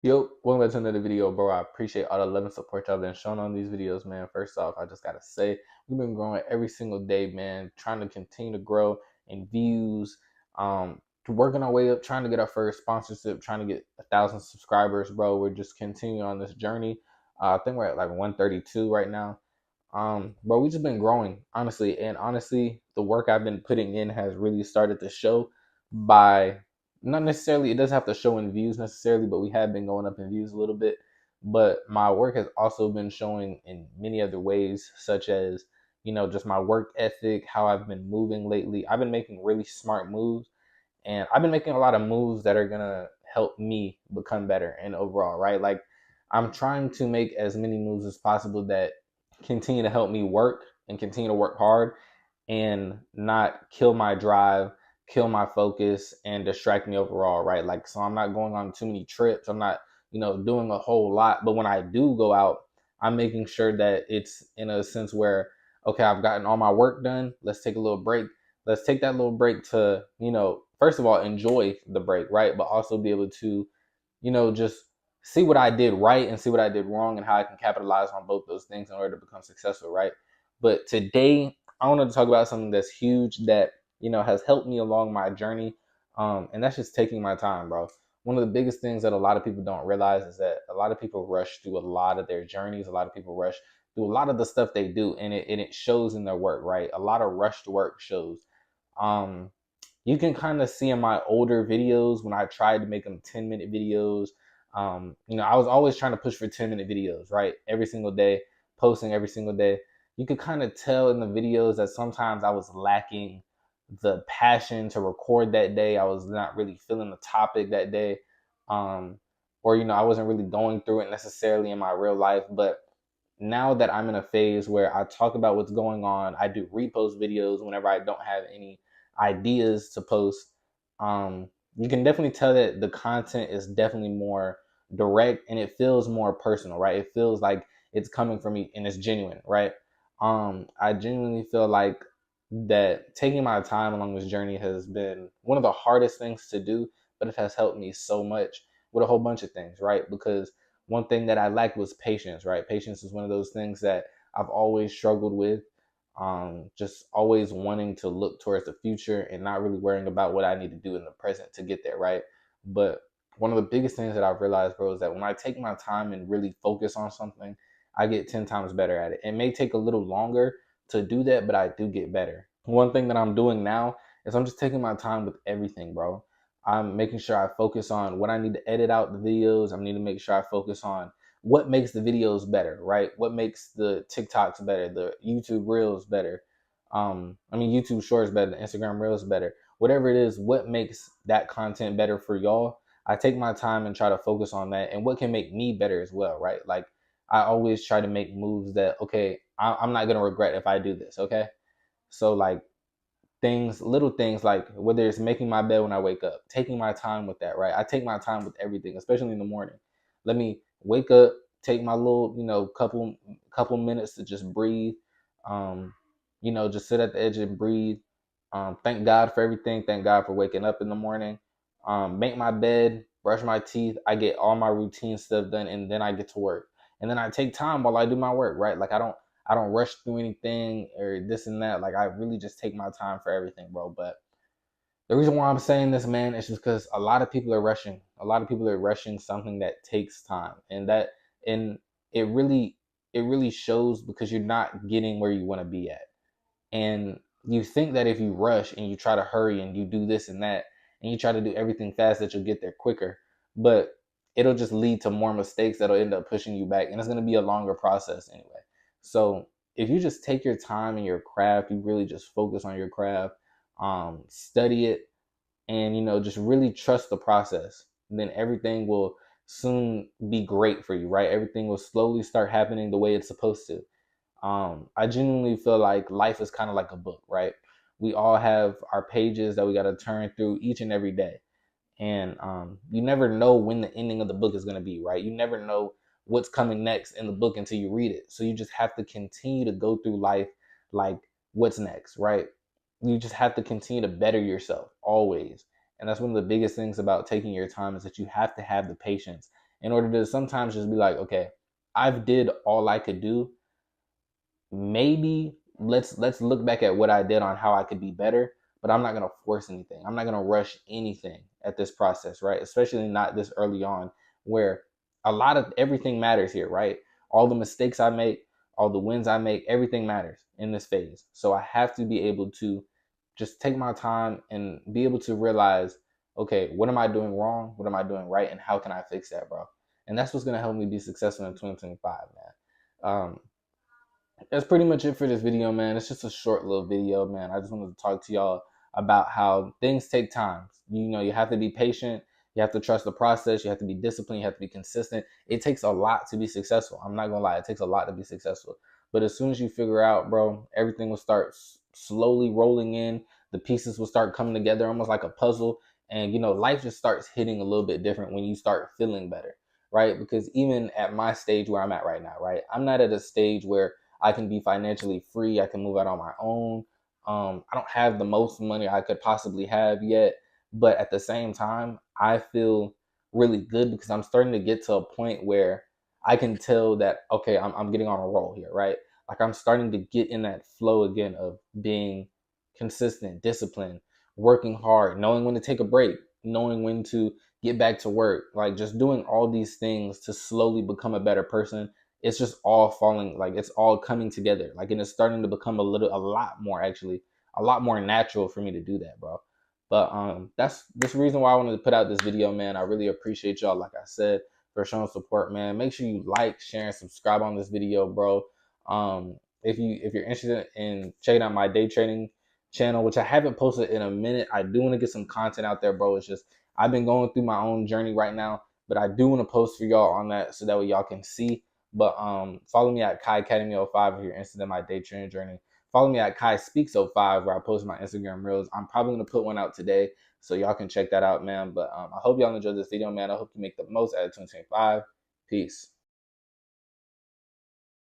Yo, welcome back to another video, bro. I appreciate all the love and support y'all been showing on these videos, man. First off, I just gotta say, we've been growing every single day, man. Trying to continue to grow in views, working our way up, trying to get our first sponsorship, trying to get 1,000 subscribers, bro. We're just continuing on this journey. I think we're at like 132 right now. Bro, we just been growing, honestly, and honestly, the work I've been putting in has really started to show by not necessarily, it doesn't have to show in views necessarily, but we have been going up in views a little bit. But my work has also been showing in many other ways, such as, just my work ethic, how I've been moving lately. I've been making really smart moves, and I've been making a lot of moves that are gonna help me become better and overall, right? Like, I'm trying to make as many moves as possible that continue to help me work and continue to work hard and not kill my drive, kill my focus, and distract me overall, right? Like, so I'm not going on too many trips. I'm not, doing a whole lot. But when I do go out, I'm making sure that it's in a sense where, okay, I've gotten all my work done. Let's take a little break. Let's take that little break to, first of all, enjoy the break, right? But also be able to, just see what I did right and see what I did wrong and how I can capitalize on both those things in order to become successful, right? But today, I wanted to talk about something that's huge that, has helped me along my journey. And that's just taking my time, bro. One of the biggest things that a lot of people don't realize is that a lot of people rush through a lot of their journeys. A lot of people rush through a lot of the stuff they do, and it shows in their work, right? A lot of rushed work shows. Um, you can kind of see in my older videos when I tried to make them 10-minute videos. I was always trying to push for 10-minute videos, right? Every single day, posting every single day. You could kind of tell in the videos that sometimes I was lacking the passion to record that day. I was not really feeling the topic that day. Or, I wasn't really going through it necessarily in my real life. But now that I'm in a phase where I talk about what's going on, I do repost videos whenever I don't have any ideas to post. You can definitely tell that the content is definitely more direct and it feels more personal, right? It feels like it's coming from me and it's genuine, right? I genuinely feel like that taking my time along this journey has been one of the hardest things to do, but it has helped me so much with a whole bunch of things, right? Because one thing that I lacked was patience, right? Patience is one of those things that I've always struggled with. Just always wanting to look towards the future and not really worrying about what I need to do in the present to get there, right? But one of the biggest things that I've realized, bro, is that when I take my time and really focus on something, I get 10 times better at it. It may take a little longer to do that, but I do get better. One thing that I'm doing now is I'm just taking my time with everything, bro. I'm making sure I focus on what I need to edit out the videos. I need to make sure I focus on what makes the videos better, right? What makes the TikToks better, the YouTube Reels better. YouTube Shorts better, the Instagram Reels better. Whatever it is, what makes that content better for y'all? I take my time and try to focus on that and what can make me better as well, right? Like, I always try to make moves that, okay, I'm not gonna regret if I do this, okay? So like things, little things like whether it's making my bed when I wake up, taking my time with that, right? I take my time with everything, especially in the morning. Let me wake up, take my little, couple minutes to just breathe. Um, just sit at the edge and breathe. Thank God for everything. Thank God for waking up in the morning. Make my bed, brush my teeth. I get all my routine stuff done, and then I get to work. And then I take time while I do my work, right? Like I don't rush through anything or this and that. Like I really just take my time for everything, bro. But the reason why I'm saying this, man, is just because a lot of people are rushing. A lot of people are rushing something that takes time, and it really shows because you're not getting where you want to be at. And you think that if you rush and you try to hurry and you do this and that and you try to do everything fast that you'll get there quicker, but it'll just lead to more mistakes that'll end up pushing you back and it's going to be a longer process anyway. So if you just take your time in your craft, you really just focus on your craft, study it, and just really trust the process, then everything will soon be great for you, right? Everything will slowly start happening the way it's supposed to. I genuinely feel like life is kind of like a book, right? We all have our pages that we got to turn through each and every day. And you never know when the ending of the book is going to be, right? You never know what's coming next in the book until you read it. So you just have to continue to go through life like what's next, right? You just have to continue to better yourself always. And that's one of the biggest things about taking your time is that you have to have the patience in order to sometimes just be like, okay, I've did all I could do. Maybe let's look back at what I did on how I could be better, but I'm not gonna force anything. I'm not gonna rush anything at this process, right? Especially not this early on, where a lot of everything matters here, right? All the mistakes I make, all the wins I make, everything matters in this phase. So I have to be able to just take my time and be able to realize, okay, what am I doing wrong? What am I doing right? And how can I fix that, bro? And that's what's gonna help me be successful in 2025, man. That's pretty much it for this video, man. It's just a short little video, man. I just wanted to talk to y'all about how things take time. You know, you have to be patient. You have to trust the process. You have to be disciplined. You have to be consistent. It takes a lot to be successful. I'm not gonna lie. It takes a lot to be successful. But as soon as you figure out, bro, everything will start slowly rolling in. The pieces will start coming together almost like a puzzle. And, you know, life just starts hitting a little bit different when you start feeling better, right? Because even at my stage where I'm at right now, right? I'm not at a stage where I can be financially free. I can move out on my own. I don't have the most money I could possibly have yet, but at the same time, I feel really good because I'm starting to get to a point where I can tell that, okay, I'm getting on a roll here, right? Like I'm starting to get in that flow again of being consistent, disciplined, working hard, knowing when to take a break, knowing when to get back to work, like just doing all these things to slowly become a better person. It's just all falling, like it's all coming together, like, and it's starting to become a lot more, actually a lot more natural for me to do that, bro. But that's this reason why I wanted to put out this video, man. I really appreciate y'all, like I said, for showing support, man. Make sure you like, share, and subscribe on this video, bro. If you're interested in checking out my day trading channel, which I haven't posted in a minute, I do want to get some content out there, bro. It's just I've been going through my own journey right now, but I do want to post for y'all on that so that way y'all can see. But follow me at Kai Academy 05 if you're interested in my day trading journey. Follow me at Kai Speaks 05 where I post my Instagram reels. I'm probably gonna put one out today, so y'all can check that out, man. But I hope y'all enjoyed this video, man. I hope you make the most out of 2025. Peace.